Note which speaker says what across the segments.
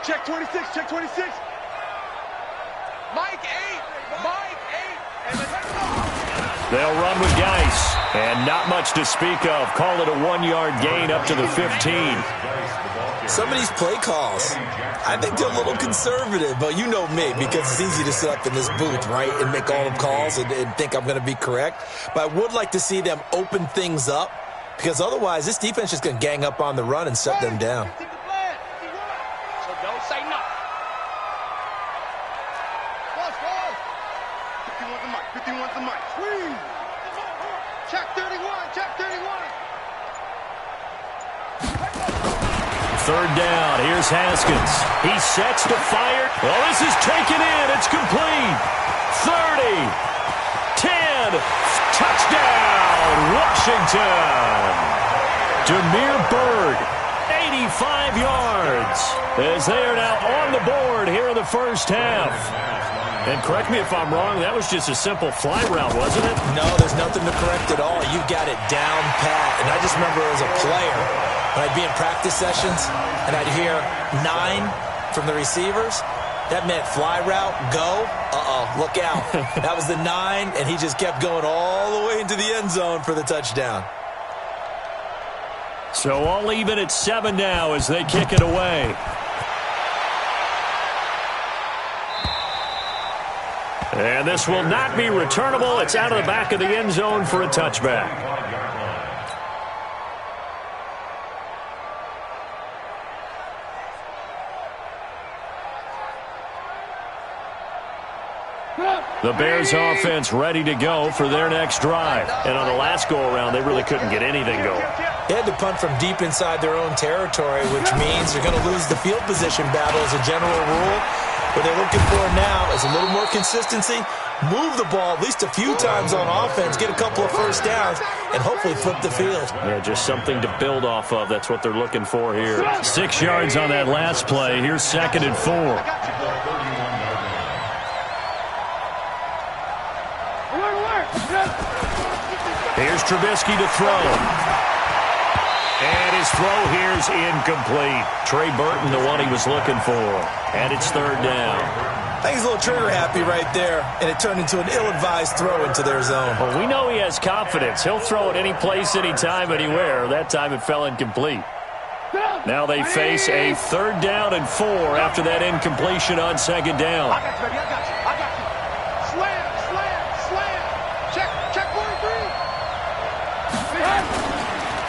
Speaker 1: Check 26, check 26. Mike 8, Mike 8, and the
Speaker 2: They'll run with Chise, and not much to speak of. Call it a 1-yard gain up to the 15.
Speaker 3: Some of these play calls, I think they're a little conservative, but you know me, because it's easy to sit up in this booth, right, and make all the calls and think I'm going to be correct. But I would like to see them open things up, because otherwise this defense is going to gang up on the run and shut them down.
Speaker 1: So don't say no. 51's the mic, 51's the mic. Squeeze. Check 31, check 31.
Speaker 2: Third down. Here's Haskins. He sets to fire. Well, this is taken in. It's complete. 30. 10. Touchdown, Washington. Demir Bird, 85 yards, as they are now on the board here in the first half. And correct me if I'm wrong, that was just a simple fly route, wasn't it?
Speaker 3: No, there's nothing to correct at all. You got it down pat. And I just remember as a player, when I'd be in practice sessions and I'd hear 9 from the receivers, that meant fly route, go, look out. That was the 9, and he just kept going all the way into the end zone for the touchdown.
Speaker 2: So all even at 7 now as they kick it away. And this will not be returnable. It's out of the back of the end zone for a touchback. The Bears offense ready to go for their next drive. And on the last go-around, they really couldn't get anything going.
Speaker 3: They had to punt from deep inside their own territory, which means they're going to lose the field position battle as a general rule. What they're looking for now is a little more consistency, move the ball at least a few times on offense, get a couple of first downs, and hopefully flip the field.
Speaker 2: Yeah, just something to build off of. That's what they're looking for here. 6 yards on that last play. Here's 2nd and 4. Here's Trubisky to throw. And his throw here's incomplete. Trey Burton, the one he was looking for. And it's 3rd down.
Speaker 3: I think he's a little trigger happy right there, and it turned into an ill-advised throw into their zone.
Speaker 2: Well, we know he has confidence. He'll throw it any place, anytime, anywhere. That time it fell incomplete. Now they face a 3rd down and 4 after that incompletion on 2nd down.
Speaker 1: I got you, baby. I got you. I got you. Slam, slam, slam. Check 43.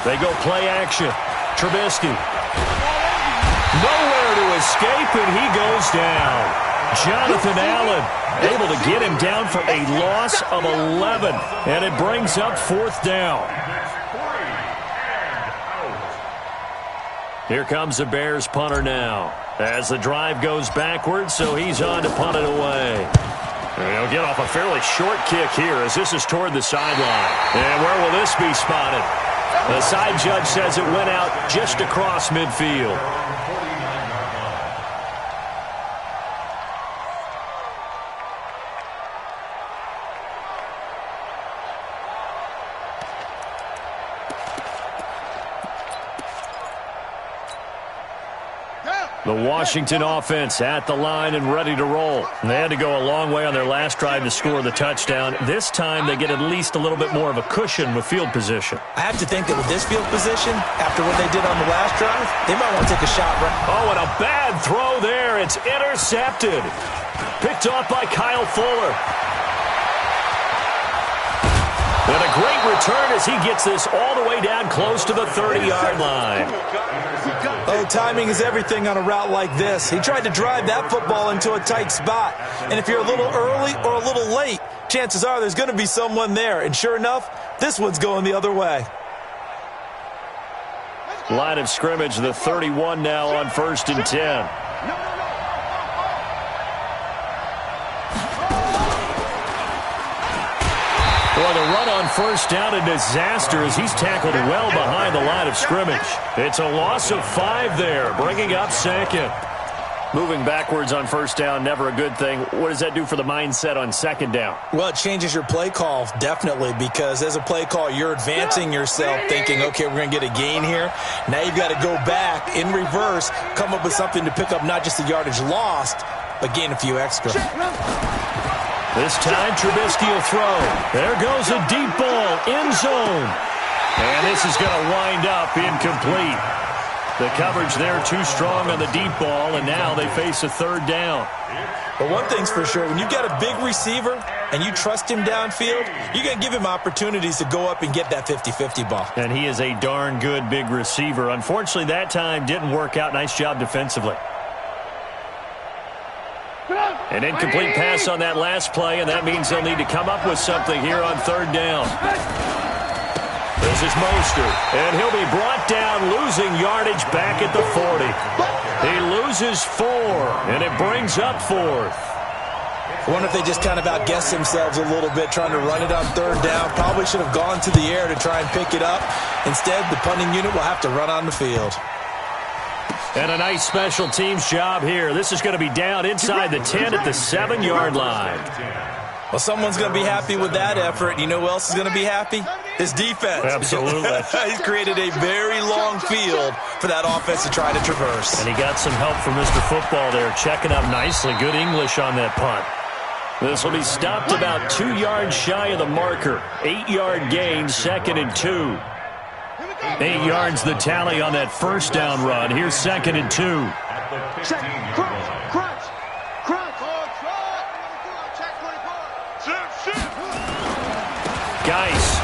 Speaker 2: They go play action. Trubisky. Nowhere to escape, and he goes down. Jonathan Allen able to get him down for a loss of 11. And it brings up 4th down. Here comes the Bears punter now. As the drive goes backwards, so he's on to punt it away. And he'll get off a fairly short kick here as this is toward the sideline. And where will this be spotted? The side judge says it went out just across midfield. The Washington offense at the line and ready to roll. They had to go a long way on their last drive to score the touchdown. This time they get at least a little bit more of a cushion with field position.
Speaker 3: I have to think that with this field position, after what they did on the last drive, they might want to take a shot. Right?
Speaker 2: Oh, and a bad throw there. It's intercepted. Picked off by Kyle Fuller. And a great return as he gets this all the way down close to the 30-yard line.
Speaker 3: Oh, timing is everything on a route like this. He tried to drive that football into a tight spot. And if you're a little early or a little late, chances are there's going to be someone there. And sure enough, this one's going the other way.
Speaker 2: Line of scrimmage, the 31 now on 1st and 10. Well, the run on 1st down, a disaster as he's tackled well behind the line of scrimmage. It's a loss of 5 there, bringing up 2nd. Moving backwards on first down, never a good thing. What does that do for the mindset on second down?
Speaker 3: Well, it changes your play call, definitely, because as a play call, you're advancing yourself thinking, okay, we're going to get a gain here. Now you've got to go back in reverse, come up with something to pick up not just the yardage lost, but gain a few extra.
Speaker 2: This time, Trubisky will throw. There goes a deep ball, end zone. And this is going to wind up incomplete. The coverage there too strong on the deep ball, and now they face a third down.
Speaker 3: But one thing's for sure, when you've got a big receiver and you trust him downfield, you're going to give him opportunities to go up and get that 50-50 ball.
Speaker 2: And he is a darn good big receiver. Unfortunately, that time didn't work out. Nice job defensively. An incomplete pass on that last play, and that means they'll need to come up with something here on third down. This is Mostert, and he'll be brought down, losing yardage back at the 40. He loses 4, and it brings up 4th.
Speaker 3: I wonder if they just kind of outguessed themselves a little bit trying to run it on third down. Probably should have gone to the air to try and pick it up. Instead, the punting unit will have to run on the field.
Speaker 2: And a nice special teams job here. This is going to be down inside the 10 at the 7-yard line.
Speaker 3: Well, someone's going to be happy with that effort. You know who else is going to be happy? His defense.
Speaker 2: Absolutely.
Speaker 3: He's created a very long field for that offense to try to traverse.
Speaker 2: And he got some help from Mr. Football there, checking up nicely. Good English on that punt. This will be stopped about 2 yards shy of the marker. 8-yard gain, 2nd and 2. 8 yards the tally on that first down run. Here's 2nd and 2.
Speaker 1: Crunch.
Speaker 2: Geis.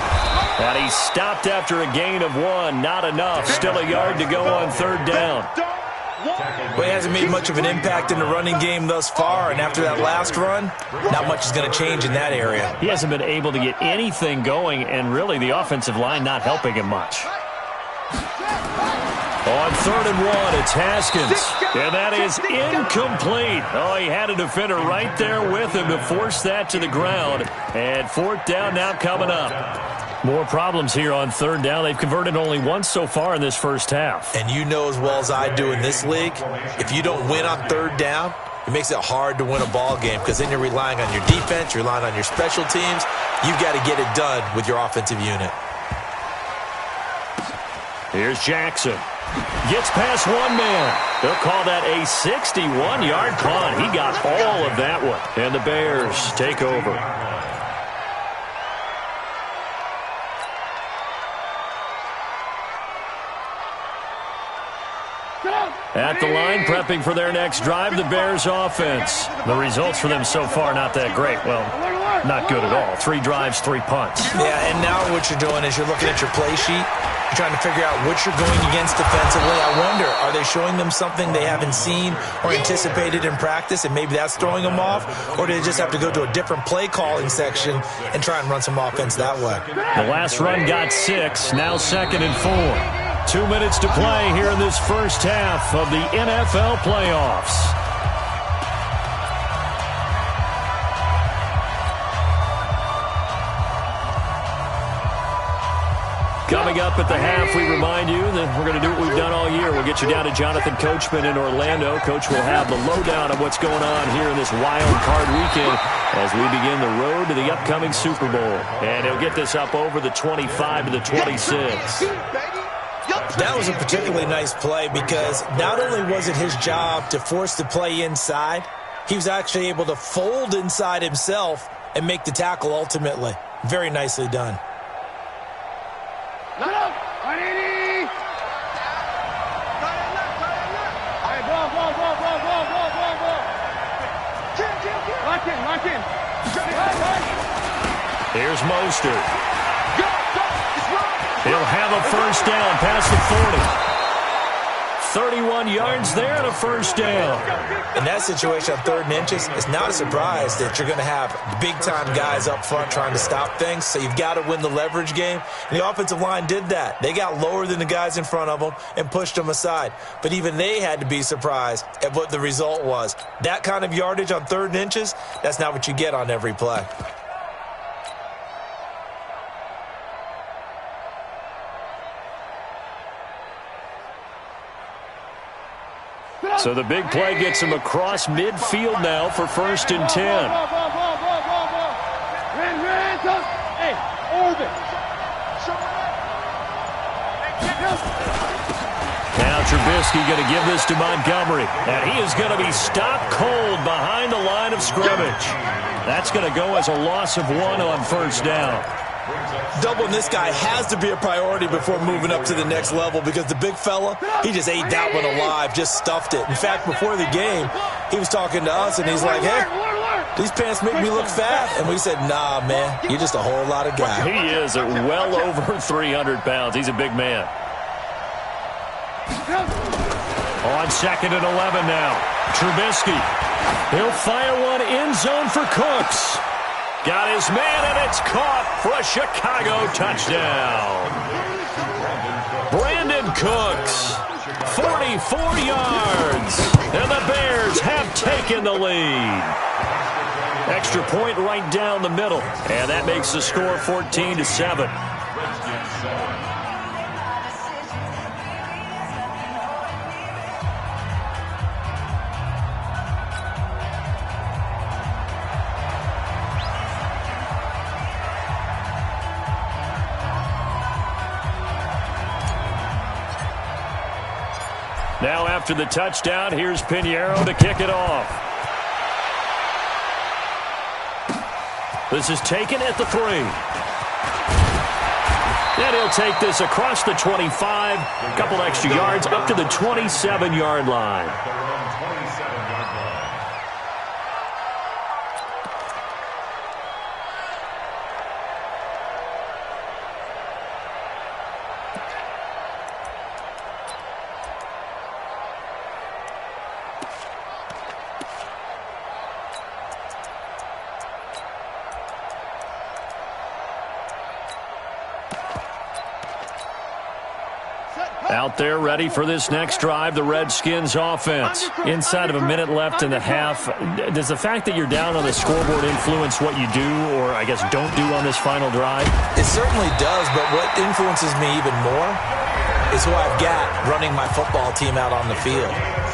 Speaker 2: And he stopped after a gain of 1. Not enough. Still a yard to go on third down.
Speaker 3: Well, he hasn't made much of an impact in the running game thus far, and after that last run, not much is going to change in that area.
Speaker 2: He hasn't been able to get anything going, and really the offensive line not helping him much. On 3rd and 1, it's Haskins. And that is incomplete. Oh, he had a defender right there with him to force that to the ground. And 4th down now coming up. More problems here on third down. They've converted only once so far in this first half.
Speaker 3: And you know as well as I do in this league, if you don't win on third down, it makes it hard to win a ball game because then you're relying on your defense, you're relying on your special teams. You've got to get it done with your offensive unit.
Speaker 2: Here's Jackson. Gets past one man. They'll call that a 61-yard punt. He got all of that one. And the Bears take over. At the line, prepping for their next drive, the Bears offense. The results for them so far, not that great. Well, not good at all. 3 drives, 3 punts.
Speaker 3: Yeah, and now what you're doing is you're looking at your play sheet. You're trying to figure out what you're going against defensively. I wonder, are they showing them something they haven't seen or anticipated in practice, and maybe that's throwing them off? Or do they just have to go to a different play calling section and try and run some offense that way?
Speaker 2: The last run got 6, now 2nd and 4. 2 minutes to play here in this first half of the NFL playoffs. Coming up at the half, we remind you that we're going to do what we've done all year. We'll get you down to Jonathan Coachman in Orlando. Coach will have the lowdown of what's going on here in this wild card weekend as we begin the road to the upcoming Super Bowl. And he'll get this up over the 25 to the 26.
Speaker 3: That was a particularly nice play because not only was it his job to force the play inside, he was actually able to fold inside himself and make the tackle ultimately. Very nicely done.
Speaker 2: Here's Mostert. He'll have a first down past the 40. 31 yards there and a first down.
Speaker 3: In that situation on 3rd and inches, it's not a surprise that you're going to have big-time guys up front trying to stop things, so you've got to win the leverage game. And the offensive line did that. They got lower than the guys in front of them and pushed them aside. But even they had to be surprised at what the result was. That kind of yardage on 3rd and inches, that's not what you get on every play.
Speaker 2: So the big play gets him across midfield now for 1st and 10.
Speaker 1: Hey, orbit.
Speaker 2: Now Trubisky going to give this to Montgomery. And he is going to be stopped cold behind the line of scrimmage. That's going to go as a loss of 1 on 1st down.
Speaker 3: Doubling this guy has to be a priority before moving up to the next level because the big fella, he just ate that one alive, just stuffed it. In fact, before the game, he was talking to us, and he's like, hey, these pants make me look fat. And we said, nah, man, you're just a whole lot of guy.
Speaker 2: He is at well over 300 pounds. He's a big man. On 2nd and 11 now. Trubisky. He'll fire one end zone for Cooks. Got his man, and it's caught for a Chicago touchdown. Brandon Cooks, 44 yards, and the Bears have taken the lead. Extra point right down the middle, and that makes the score 14-7. Now after the touchdown, here's Pinheiro to kick it off. This is taken at the 3. And he'll take this across the 25, a couple extra yards up to the 27-yard line. Out there ready for this next drive, the Redskins offense. Inside of a minute left in the half, does the fact that you're down on the scoreboard influence what you do or, I guess, don't do on this final drive?
Speaker 3: It certainly does, but what influences me even more is who I've got running my football team out on the field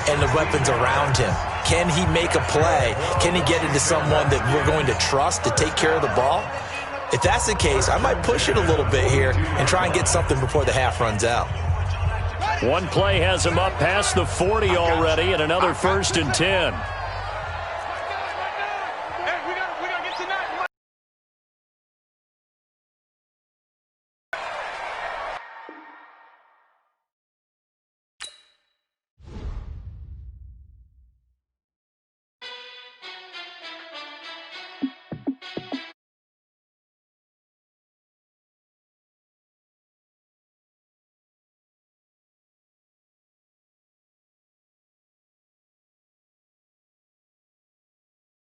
Speaker 3: and the weapons around him. Can he make a play? Can he get into someone that we're going to trust to take care of the ball? If that's the case, I might push it a little bit here and try and get something before the half runs out.
Speaker 2: One play has him up past the 40 already, and another 1st and 10.